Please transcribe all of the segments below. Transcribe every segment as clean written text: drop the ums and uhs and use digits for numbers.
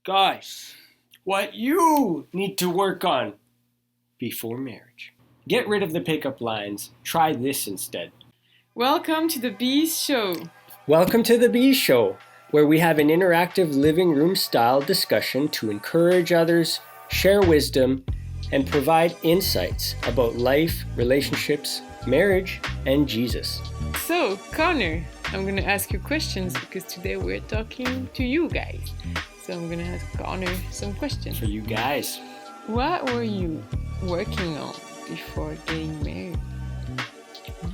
Guys, what you need to work on before marriage. Get rid of the pickup lines. Try this instead. Welcome to the Bees Show. Welcome to the Bees Show, where we have an interactive living room style discussion to encourage others, share wisdom, and provide insights about life, relationships, marriage, and Jesus. So, Connor, I'm going to ask you questions because today we're talking to you guys. So I'm going to ask Connor some questions. For you guys. What were you working on before getting married?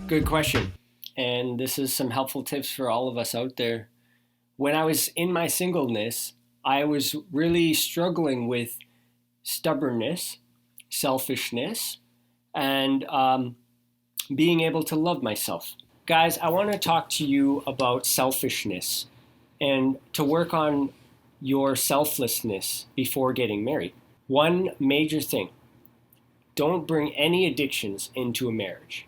Good question. And this is some helpful tips for all of us out there. When I was in my singleness, I was really struggling with stubbornness, selfishness, and being able to love myself. Guys, I want to talk to you about selfishness and to work on your selflessness before getting married. One major thing, don't bring any addictions into a marriage.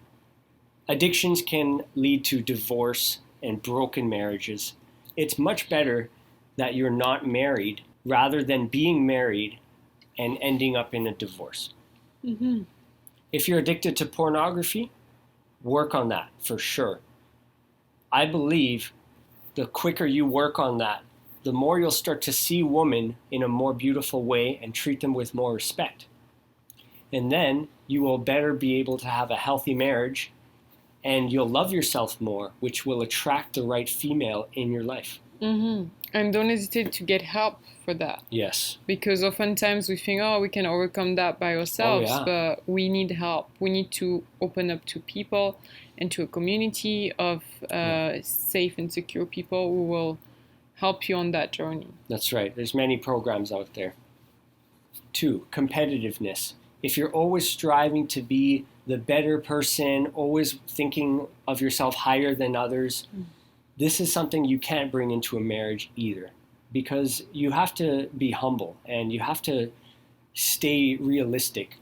Addictions can lead to divorce and broken marriages. It's much better that you're not married rather than being married and ending up in a divorce. Mm-hmm. If you're addicted to pornography, work on that for sure. I believe the quicker you work on that, the more you'll start to see women in a more beautiful way and treat them with more respect. And then you will better be able to have a healthy marriage and you'll love yourself more, which will attract the right female in your life. Mm-hmm. And don't hesitate to get help for that. Yes. Because oftentimes we think, we can overcome that by ourselves, but we need help. We need to open up to people and to a community of safe and secure people who will help you on that journey. That's right. There's many programs out there. 2, competitiveness. If you're always striving to be the better person, always thinking of yourself higher than others, this is something you can't bring into a marriage either, because you have to be humble and you have to stay realistic.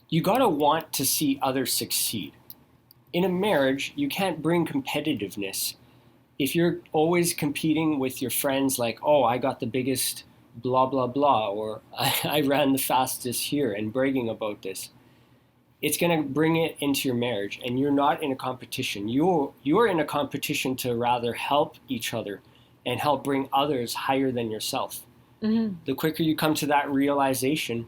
You gotta want to see others succeed. In a marriage, you can't bring competitiveness. If you're always competing with your friends like, oh, I got the biggest blah, blah, blah, or I ran the fastest here and bragging about this, it's going to bring it into your marriage and you're not in a competition. You're in a competition to rather help each other and help bring others higher than yourself. Mm-hmm. The quicker you come to that realization,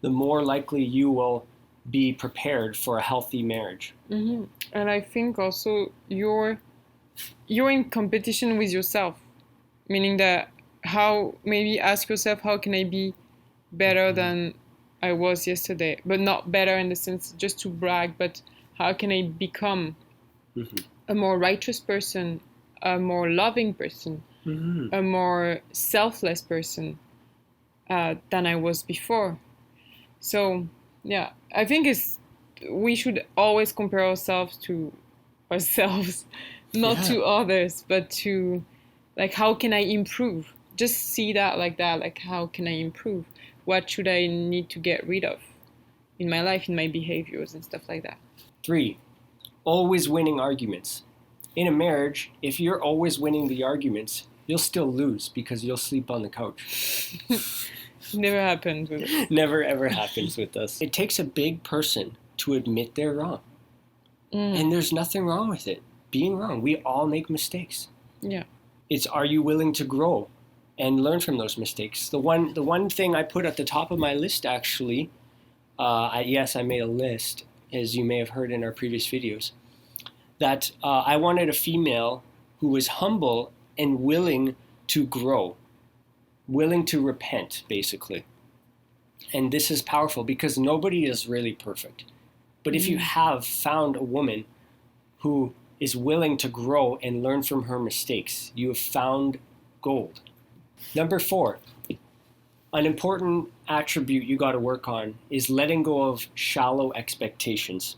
the more likely you will be prepared for a healthy marriage. Mm-hmm. And I think also you're in competition with yourself, meaning that maybe ask yourself, how can I be better than I was yesterday? But not better in the sense just to brag, but how can I become a more righteous person, a more loving person, a more selfless person than I was before? So, yeah, I think we should always compare ourselves to ourselves, not to others, but to, like, how can I improve? Just see that, like, how can I improve? What should I need to get rid of in my life, in my behaviors and stuff like that? 3, always winning arguments. In a marriage, if you're always winning the arguments, you'll still lose because you'll sleep on the couch. Never happens with us. Never ever happens with us. It takes a big person to admit they're wrong. And there's nothing wrong with it. Being wrong. We all make mistakes. Yeah. It's, are you willing to grow and learn from those mistakes? The one thing I put at the top of my list, actually, I made a list, as you may have heard in our previous videos, that I wanted a female who was humble and willing to grow, willing to repent, basically. And this is powerful because nobody is really perfect. But if you have found a woman who is willing to grow and learn from her mistakes, you have found gold. Number 4, an important attribute you got to work on is letting go of shallow expectations.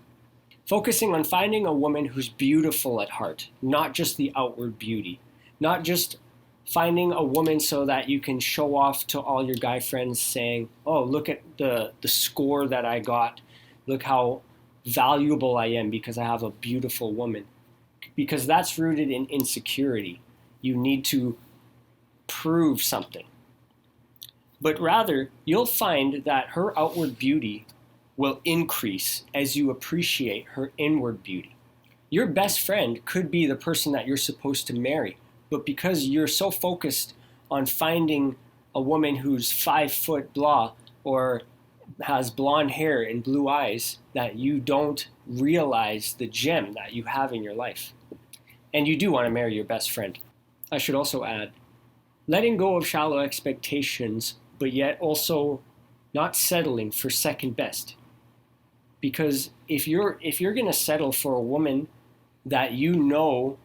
Focusing on finding a woman who's beautiful at heart, not just the outward beauty. Not just finding a woman so that you can show off to all your guy friends saying, oh, look at the score that I got. Look how valuable I am because I have a beautiful woman. Because that's rooted in insecurity. You need to prove something. but rather you'll find that her outward beauty will increase as you appreciate her inward beauty. Your best friend could be the person that you're supposed to marry, but because you're so focused on finding a woman who's 5 foot blah or has blonde hair and blue eyes, that you don't realize the gem that you have in your life. And you do want to marry your best friend. I should also add, letting go of shallow expectations, but yet also not settling for second best. Because if you're going to settle for a woman that you know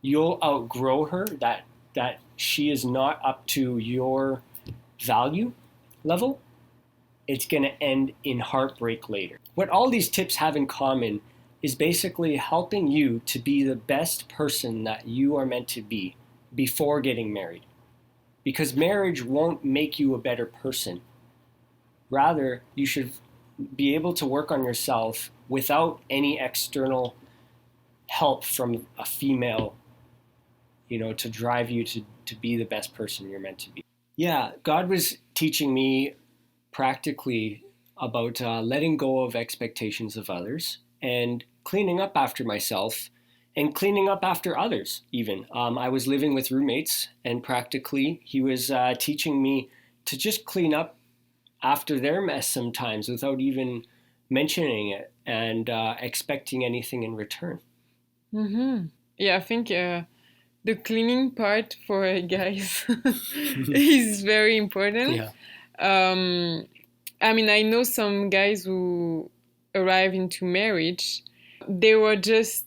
you'll outgrow her, that she is not up to your value level, it's going to end in heartbreak later. What all these tips have in common is basically helping you to be the best person that you are meant to be before getting married. Because marriage won't make you a better person. Rather, you should be able to work on yourself without any external help from a female, to drive you to be the best person you're meant to be. Yeah, God was teaching me practically about letting go of expectations of others and cleaning up after myself and cleaning up after others even. I was living with roommates, and practically he was teaching me to just clean up after their mess sometimes without even mentioning it and expecting anything in return. Mm-hmm. Yeah, I think the cleaning part for guys is very important. Yeah. I know some guys who arrive into marriage, they were just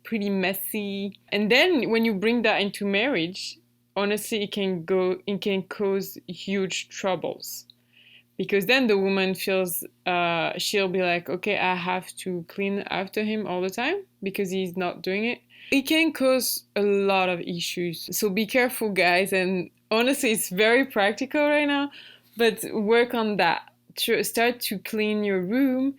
pretty messy. And then when you bring that into marriage, honestly, it can cause huge troubles. Because then the woman feels, she'll be like, okay, I have to clean after him all the time because he's not doing it. It can cause a lot of issues. So be careful, guys. And honestly, it's very practical right now, but work on that. Start to clean your room.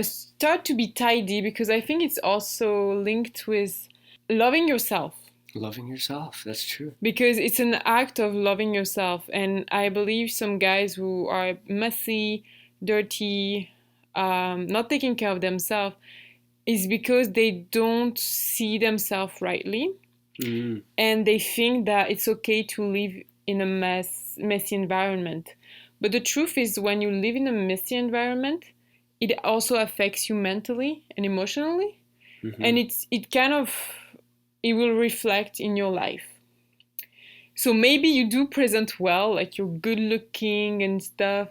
Start to be tidy, because I think it's also linked with loving yourself. Loving yourself, that's true. Because it's an act of loving yourself. And I believe some guys who are messy, dirty, not taking care of themselves, is because they don't see themselves rightly. Mm-hmm. And they think that it's okay to live in a messy environment. But the truth is, when you live in a messy environment, it also affects you mentally and emotionally. Mm-hmm. And it will reflect in your life. So maybe you do present well, like you're good looking and stuff.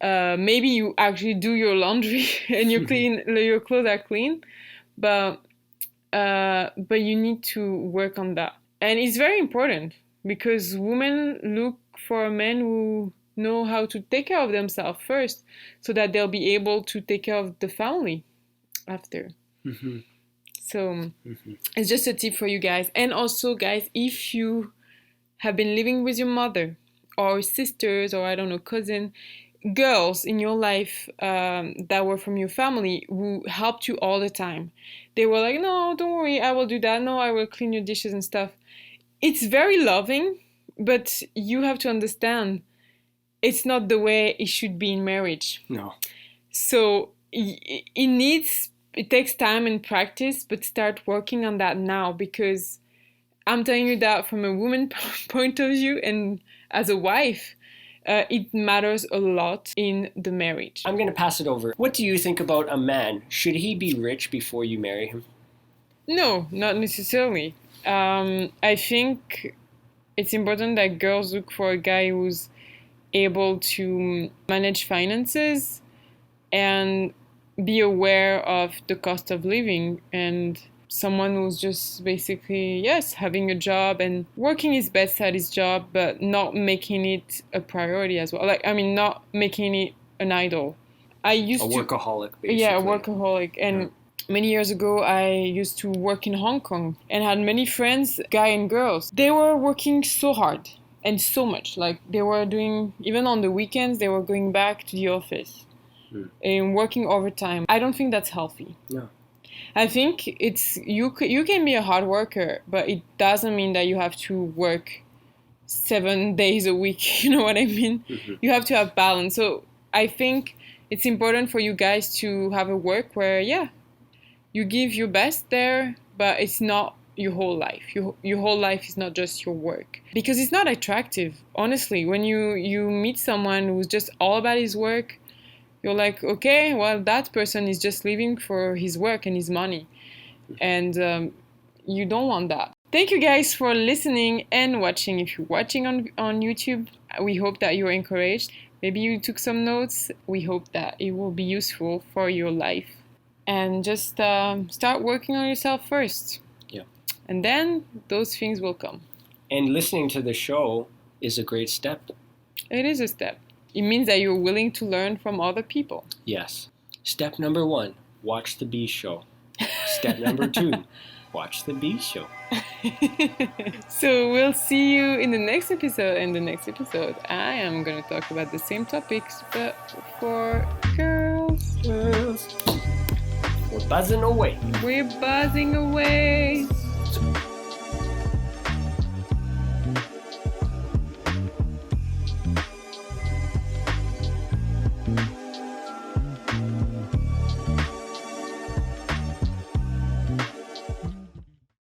Maybe you actually do your laundry and your clothes are clean, but you need to work on that. And it's very important, because women look for men who know how to take care of themselves first, so that they'll be able to take care of the family after. Mm-hmm. So it's just a tip for you guys. And also, guys, if you have been living with your mother or sisters or, I don't know, cousin, girls in your life that were from your family who helped you all the time. They were like, no, don't worry, I will do that. No, I will clean your dishes and stuff. It's very loving, but you have to understand it's not the way it should be in marriage. No. So it takes time and practice, but start working on that now, because I'm telling you that from a woman point of view and as a wife, it matters a lot in the marriage. I'm going to pass it over. What do you think about a man? Should he be rich before you marry him? No, not necessarily. I think it's important that girls look for a guy who's able to manage finances and be aware of the cost of living, and someone who's just basically, yes, having a job and working his best at his job, but not making it a priority as well. Not making it an idol. A workaholic, basically. Yeah, a workaholic. And many years ago, I used to work in Hong Kong and had many friends, guys and girls. They were working so hard and so much. Like, they were doing, even on the weekends, they were going back to the office and working overtime. I don't think that's healthy. No. I think it's you can be a hard worker, but it doesn't mean that you have to work 7 days a week. You know what I mean? Mhm. You have to have balance. So I think it's important for you guys to have a work where, yeah, you give your best there, but it's not your whole life. Your whole life is not just your work, because it's not attractive. Honestly, when you meet someone who's just all about his work, you're like, okay, well, that person is just living for his work and his money, and you don't want that. Thank you guys for listening and watching. If you're watching on YouTube, we hope that you're encouraged. Maybe you took some notes. We hope that it will be useful for your life. And just start working on yourself first. Yeah. And then those things will come. And listening to the show is a great step. It is a step. It means that you're willing to learn from other people. Yes. Step number 1, watch the B show. Step number 2, watch the B show. So we'll see you in the next episode. In the next episode, I am going to talk about the same topics, but for girls. We're buzzing away. We're buzzing away.